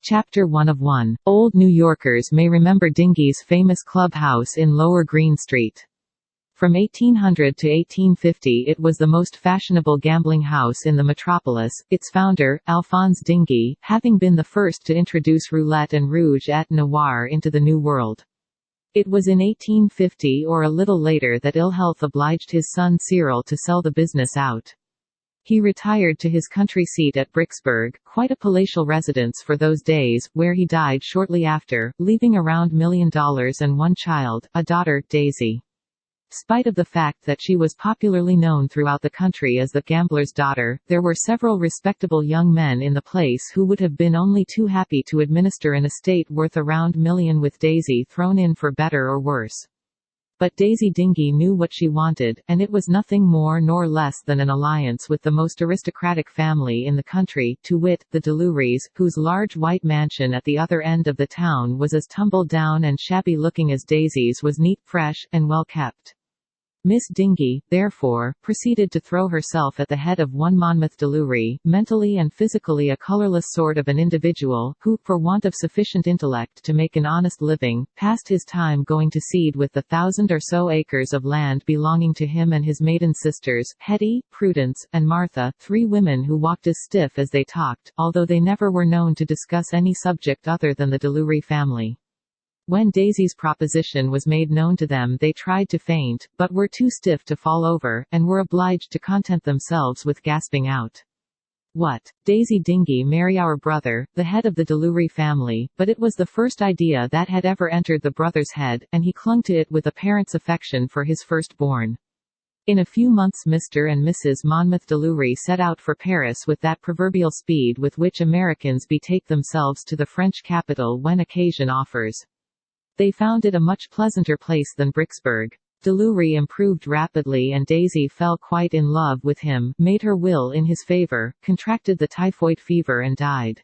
Chapter 1 of 1. Old New Yorkers may remember Dingy's famous clubhouse in Lower Green Street. From 1800 to 1850 it was the most fashionable gambling house in the metropolis, its founder, Alphonse Dingy, having been the first to introduce roulette and rouge et noir into the New World. It was in 1850 or a little later that ill health obliged his son Cyril to sell the business out. He retired to his country seat at Bricksburg, quite a palatial residence for those days, where he died shortly after, leaving around $1 million and one child, a daughter, Daisy. Spite of the fact that she was popularly known throughout the country as the gambler's daughter, there were several respectable young men in the place who would have been only too happy to administer an estate worth around $1 million with Daisy thrown in for better or worse. But Daisy Dingy knew what she wanted, and it was nothing more nor less than an alliance with the most aristocratic family in the country, to wit, the Delurys, whose large white mansion at the other end of the town was as tumble-down and shabby-looking as Daisy's was neat, fresh, and well-kept. Miss Dingy, therefore, proceeded to throw herself at the head of one Monmouth Delury, mentally and physically a colorless sort of an individual, who, for want of sufficient intellect to make an honest living, passed his time going to seed with the 1,000 or so acres of land belonging to him and his maiden sisters, Hetty, Prudence, and Martha, 3 women who walked as stiff as they talked, although they never were known to discuss any subject other than the Delury family. When Daisy's proposition was made known to them they tried to faint, but were too stiff to fall over, and were obliged to content themselves with gasping out, "What? Daisy Dingy marry our brother, the head of the Delury family?" But it was the first idea that had ever entered the brother's head, and he clung to it with a parent's affection for his firstborn. In a few months Mr. and Mrs. Monmouth Delury set out for Paris with that proverbial speed with which Americans betake themselves to the French capital when occasion offers. They found it a much pleasanter place than Bricksburg. Delury improved rapidly and Daisy fell quite in love with him, made her will in his favor, contracted the typhoid fever and died.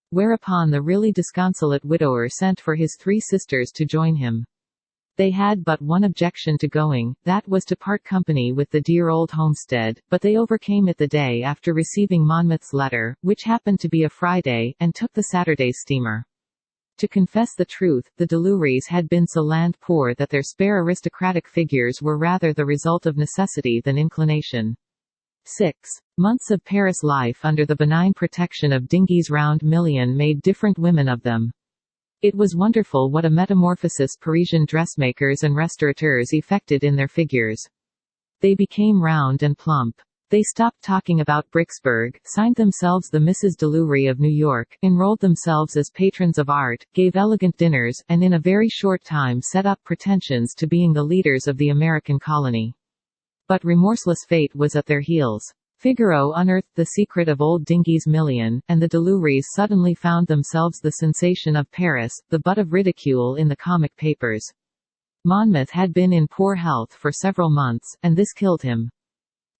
Whereupon the really disconsolate widower sent for his 3 sisters to join him. They had but one objection to going, that was to part company with the dear old homestead, but they overcame it the day after receiving Monmouth's letter, which happened to be a Friday, and took the Saturday's steamer. To confess the truth, the Delurys had been so land poor that their spare aristocratic figures were rather the result of necessity than inclination. 6 months of Paris life under the benign protection of Dingy's round $1 million made different women of them. It was wonderful what a metamorphosis Parisian dressmakers and restaurateurs effected in their figures. They became round and plump. They stopped talking about Bricksburg, signed themselves the Mrs. Delury of New York, enrolled themselves as patrons of art, gave elegant dinners, and in a very short time set up pretensions to being the leaders of the American colony. But remorseless fate was at their heels. Figaro unearthed the secret of old Dingy's $1 million, and the Delurys suddenly found themselves the sensation of Paris, the butt of ridicule in the comic papers. Monmouth had been in poor health for several months, and this killed him.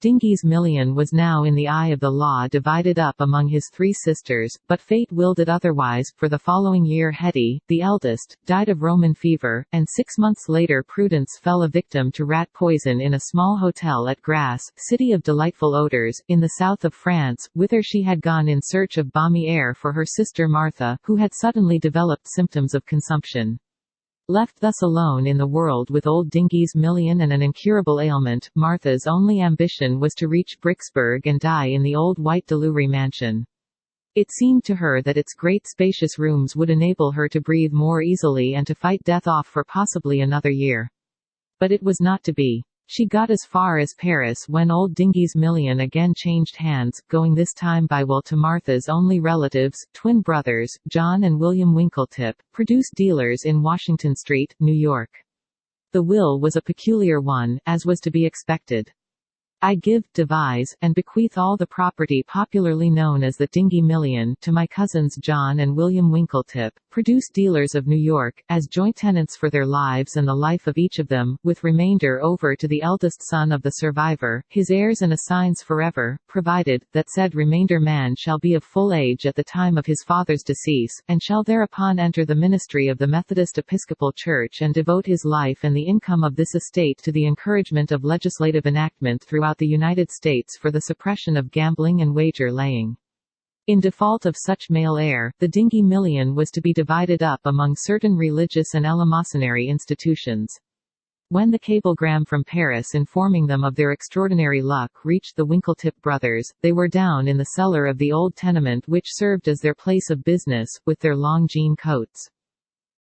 Dingy's $1 million was now in the eye of the law divided up among his 3 sisters, but fate willed it otherwise, for the following year Hetty, the eldest, died of Roman fever, and 6 months later Prudence fell a victim to rat poison in a small hotel at Grasse, city of delightful odors, in the south of France, whither she had gone in search of balmy air for her sister Martha, who had suddenly developed symptoms of consumption. Left thus alone in the world with old Dingy's $1 million and an incurable ailment, Martha's only ambition was to reach Bricksburg and die in the old white Delury mansion. It seemed to her that its great spacious rooms would enable her to breathe more easily and to fight death off for possibly another year. But it was not to be. She got as far as Paris when old Dingy's $1 million again changed hands, going this time by will to Martha's only relatives, twin brothers, John and William Winkletip, produce dealers in Washington Street, New York. The will was a peculiar one, as was to be expected. I give, devise, and bequeath all the property popularly known as the Dingy Million to my cousins John and William Winkletip, produce dealers of New York, as joint tenants for their lives and the life of each of them, with remainder over to the eldest son of the survivor, his heirs and assigns forever, provided, that said remainder man shall be of full age at the time of his father's decease, and shall thereupon enter the ministry of the Methodist Episcopal Church and devote his life and the income of this estate to the encouragement of legislative enactment throughout the United States for the suppression of gambling and wager-laying. In default of such male heir, the Dingy Million was to be divided up among certain religious and eleemosynary institutions. When the cablegram from Paris informing them of their extraordinary luck reached the Winkletip brothers, they were down in the cellar of the old tenement which served as their place of business, with their long jean coats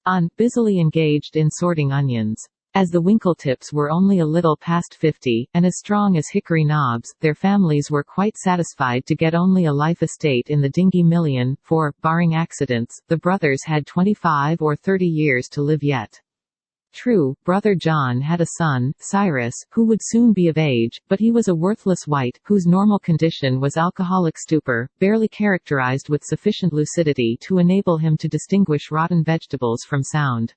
on, busily engaged in sorting onions. As the Winkletips were only a little past 50, and as strong as hickory knobs, their families were quite satisfied to get only a life estate in the Dingy Million, for, barring accidents, the brothers had 25 or 30 years to live yet. True, brother John had a son, Cyrus, who would soon be of age, but he was a worthless wight, whose normal condition was alcoholic stupor, barely characterized with sufficient lucidity to enable him to distinguish rotten vegetables from sound.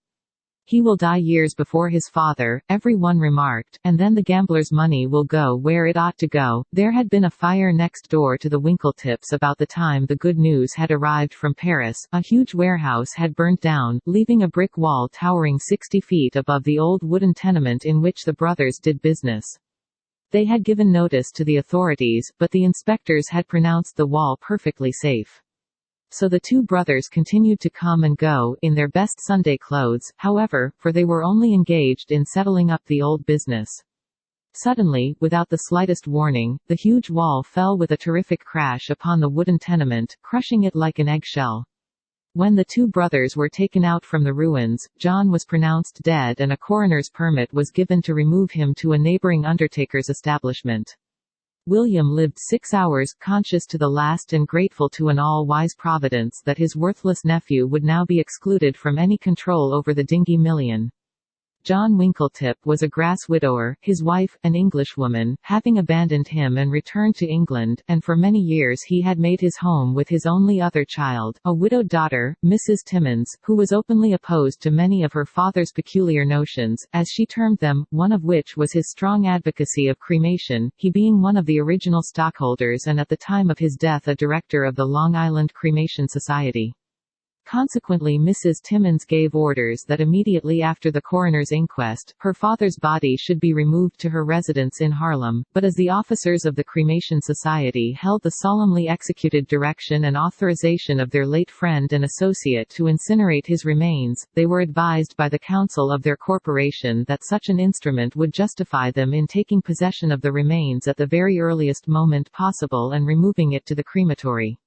He will die years before his father, every one remarked, and then the gambler's money will go where it ought to go. There had been a fire next door to the Winkletips about the time the good news had arrived from Paris. A huge warehouse had burnt down, leaving a brick wall towering 60 feet above the old wooden tenement in which the brothers did business. They had given notice to the authorities, but the inspectors had pronounced the wall perfectly safe. So the two brothers continued to come and go, in their best Sunday clothes, however, for they were only engaged in settling up the old business. Suddenly, without the slightest warning, the huge wall fell with a terrific crash upon the wooden tenement, crushing it like an eggshell. When the two brothers were taken out from the ruins, John was pronounced dead and a coroner's permit was given to remove him to a neighboring undertaker's establishment. William lived 6 hours, conscious to the last and grateful to an all-wise Providence that his worthless nephew would now be excluded from any control over the Dingy Million. John Winkletip was a grass widower, his wife, an Englishwoman, having abandoned him and returned to England, and for many years he had made his home with his only other child, a widowed daughter, Mrs. Timmins, who was openly opposed to many of her father's peculiar notions, as she termed them, one of which was his strong advocacy of cremation, he being one of the original stockholders and at the time of his death a director of the Long Island Cremation Society. Consequently, Mrs. Timmins gave orders that immediately after the coroner's inquest, her father's body should be removed to her residence in Harlem, but as the officers of the Cremation Society held the solemnly executed direction and authorization of their late friend and associate to incinerate his remains, they were advised by the council of their corporation that such an instrument would justify them in taking possession of the remains at the very earliest moment possible and removing it to the crematory.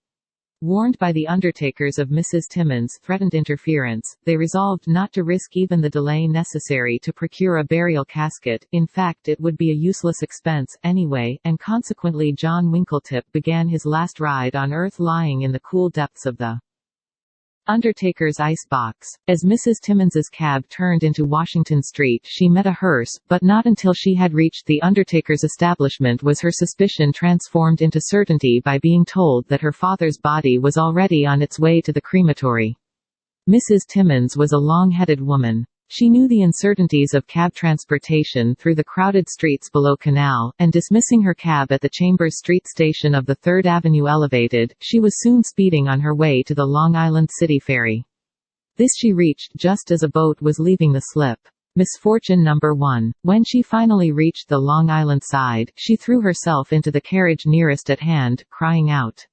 Warned by the undertakers of Mrs. Timmins' threatened interference, they resolved not to risk even the delay necessary to procure a burial casket. In fact, it would be a useless expense, anyway, and consequently John Winkletip began his last ride on earth lying in the cool depths of the undertaker's ice box. As Mrs. Timmins's cab turned into Washington Street she met a hearse, but not until she had reached the undertaker's establishment was her suspicion transformed into certainty by being told that her father's body was already on its way to the crematory. Mrs. Timmins was a long-headed woman. She knew the uncertainties of cab transportation through the crowded streets below Canal, and dismissing her cab at the Chambers Street station of the 3rd Avenue Elevated, she was soon speeding on her way to the Long Island City Ferry. This she reached just as a boat was leaving the slip. Misfortune number 1. When she finally reached the Long Island side, she threw herself into the carriage nearest at hand, crying out,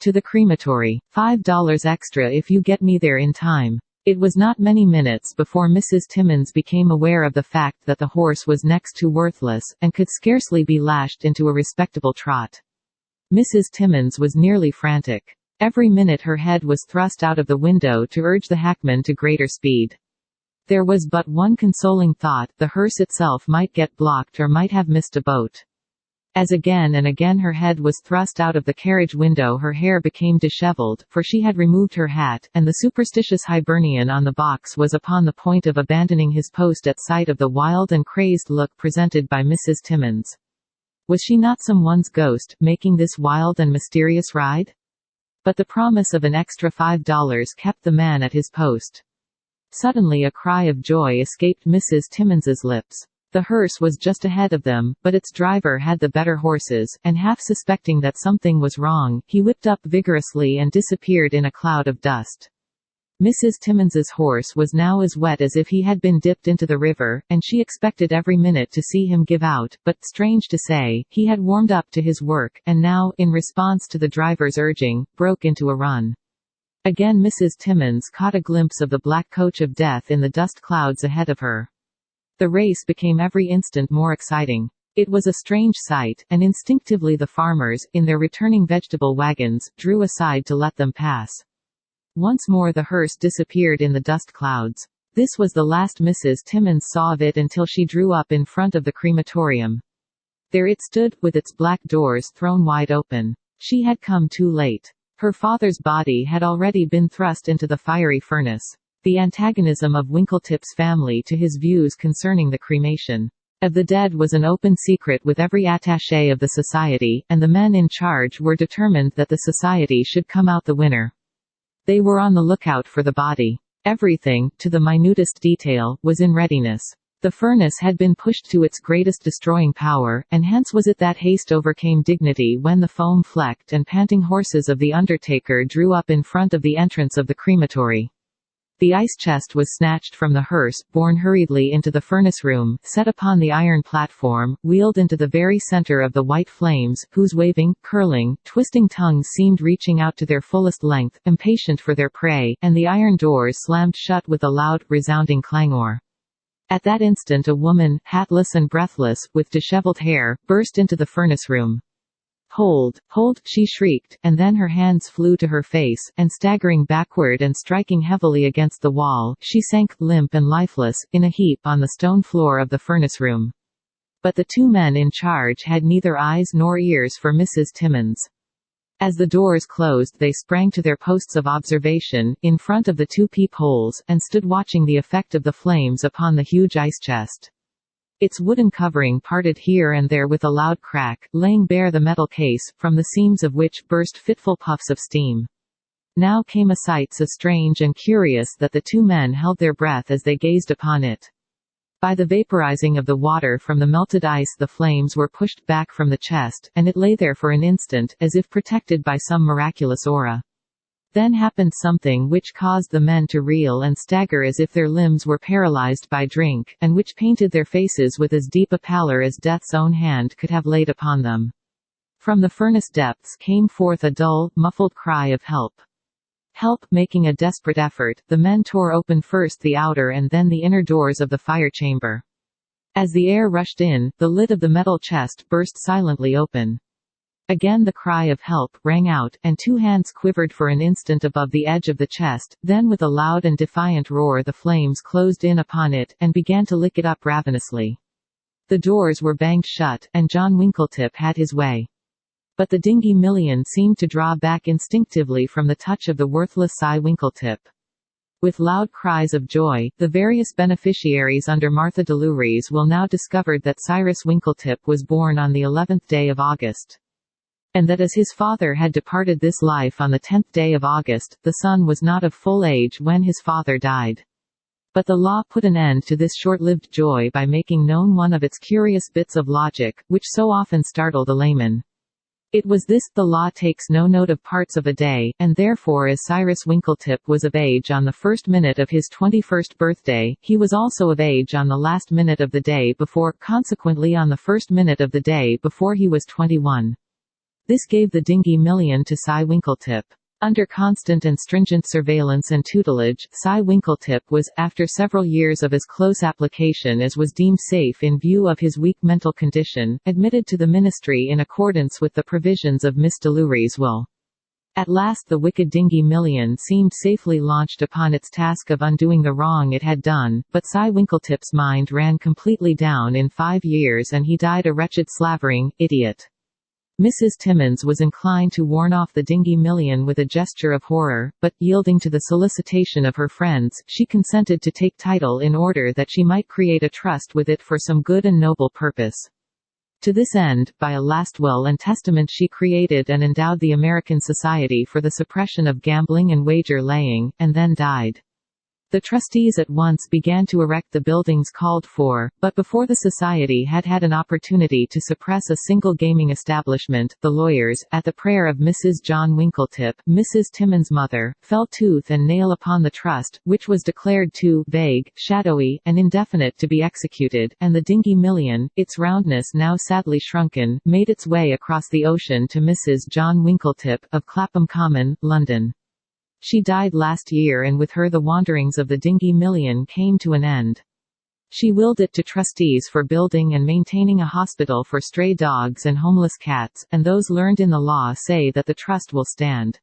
"To the crematory. $5 extra if you get me there in time." It was not many minutes before Mrs. Timmins became aware of the fact that the horse was next to worthless, and could scarcely be lashed into a respectable trot. Mrs. Timmins was nearly frantic. Every minute her head was thrust out of the window to urge the hackman to greater speed. There was but one consoling thought: the hearse itself might get blocked or might have missed a boat. As again and again her head was thrust out of the carriage window her hair became disheveled, for she had removed her hat, and the superstitious Hibernian on the box was upon the point of abandoning his post at sight of the wild and crazed look presented by Mrs. Timmins. Was she not someone's ghost, making this wild and mysterious ride? But the promise of an extra $5 kept the man at his post. Suddenly a cry of joy escaped Mrs. Timmons's lips. The hearse was just ahead of them, but its driver had the better horses, and half suspecting that something was wrong, he whipped up vigorously and disappeared in a cloud of dust. Mrs. Timmons's horse was now as wet as if he had been dipped into the river, and she expected every minute to see him give out, but, strange to say, he had warmed up to his work, and now, in response to the driver's urging, broke into a run. Again Mrs. Timmons caught a glimpse of the black coach of death in the dust clouds ahead of her. The race became every instant more exciting. It was a strange sight, and instinctively the farmers, in their returning vegetable wagons, drew aside to let them pass. Once more the hearse disappeared in the dust clouds. This was the last Mrs. Timmons saw of it until she drew up in front of the crematorium. There it stood, with its black doors thrown wide open. She had come too late. Her father's body had already been thrust into the fiery furnace. The antagonism of Winkletip's family to his views concerning the cremation of the dead was an open secret with every attaché of the society, and the men in charge were determined that the society should come out the winner. They were on the lookout for the body. Everything, to the minutest detail, was in readiness. The furnace had been pushed to its greatest destroying power, and hence was it that haste overcame dignity when the foam-flecked and panting horses of the undertaker drew up in front of the entrance of the crematory. The ice chest was snatched from the hearse, borne hurriedly into the furnace room, set upon the iron platform, wheeled into the very center of the white flames, whose waving, curling, twisting tongues seemed reaching out to their fullest length, impatient for their prey, and the iron doors slammed shut with a loud, resounding clangor. At that instant a woman, hatless and breathless, with disheveled hair, burst into the furnace room. "Hold, hold," she shrieked, and then her hands flew to her face, and staggering backward and striking heavily against the wall, she sank, limp and lifeless, in a heap on the stone floor of the furnace room. But the two men in charge had neither eyes nor ears for Mrs. Timmons. As the doors closed they sprang to their posts of observation, in front of the two peepholes, and stood watching the effect of the flames upon the huge ice chest. Its wooden covering parted here and there with a loud crack, laying bare the metal case, from the seams of which burst fitful puffs of steam. Now came a sight so strange and curious that the two men held their breath as they gazed upon it. By the vaporizing of the water from the melted ice the flames were pushed back from the chest, and it lay there for an instant, as if protected by some miraculous aura. Then happened something which caused the men to reel and stagger as if their limbs were paralyzed by drink, and which painted their faces with as deep a pallor as death's own hand could have laid upon them. From the furnace depths came forth a dull, muffled cry of help. Help! Making a desperate effort, the men tore open first the outer and then the inner doors of the fire chamber. As the air rushed in, the lid of the metal chest burst silently open. Again the cry of help rang out, and two hands quivered for an instant above the edge of the chest, then with a loud and defiant roar the flames closed in upon it, and began to lick it up ravenously. The doors were banged shut, and John Winkletip had his way. But the dingy million seemed to draw back instinctively from the touch of the worthless Cy Winkletip. With loud cries of joy, the various beneficiaries under Martha Deluries will now discovered that Cyrus Winkletip was born on the 11th day of August. And that as his father had departed this life on the 10th day of August, the son was not of full age when his father died. But the law put an end to this short-lived joy by making known one of its curious bits of logic, which so often startle the layman. It was this: the law takes no note of parts of a day, and therefore as Cyrus Winkletip was of age on the first minute of his 21st birthday, he was also of age on the last minute of the day before, consequently on the first minute of the day before he was 21. This gave the dingy million to Cy Winkletip. Under constant and stringent surveillance and tutelage, Cy Winkletip was, after several years of as close application as was deemed safe in view of his weak mental condition, admitted to the ministry in accordance with the provisions of Miss Deluries' will. At last the wicked dingy million seemed safely launched upon its task of undoing the wrong it had done, but Cy Winkletip's mind ran completely down in 5 years and he died a wretched slavering idiot. Mrs. Timmons was inclined to warn off the dingy million with a gesture of horror, but, yielding to the solicitation of her friends, she consented to take title in order that she might create a trust with it for some good and noble purpose. To this end, by a last will and testament she created and endowed the American Society for the Suppression of Gambling and Wager Laying, and then died. The trustees at once began to erect the buildings called for, but before the society had had an opportunity to suppress a single gaming establishment, the lawyers, at the prayer of Mrs. John Winkletip, Mrs. Timmins' mother, fell tooth and nail upon the trust, which was declared too vague, shadowy, and indefinite to be executed, and the Dingy Million, its roundness now sadly shrunken, made its way across the ocean to Mrs. John Winkletip, of Clapham Common, London. She died last year, and with her the wanderings of the Dingy Million came to an end. She willed it to trustees for building and maintaining a hospital for stray dogs and homeless cats, and those learned in the law say that the trust will stand.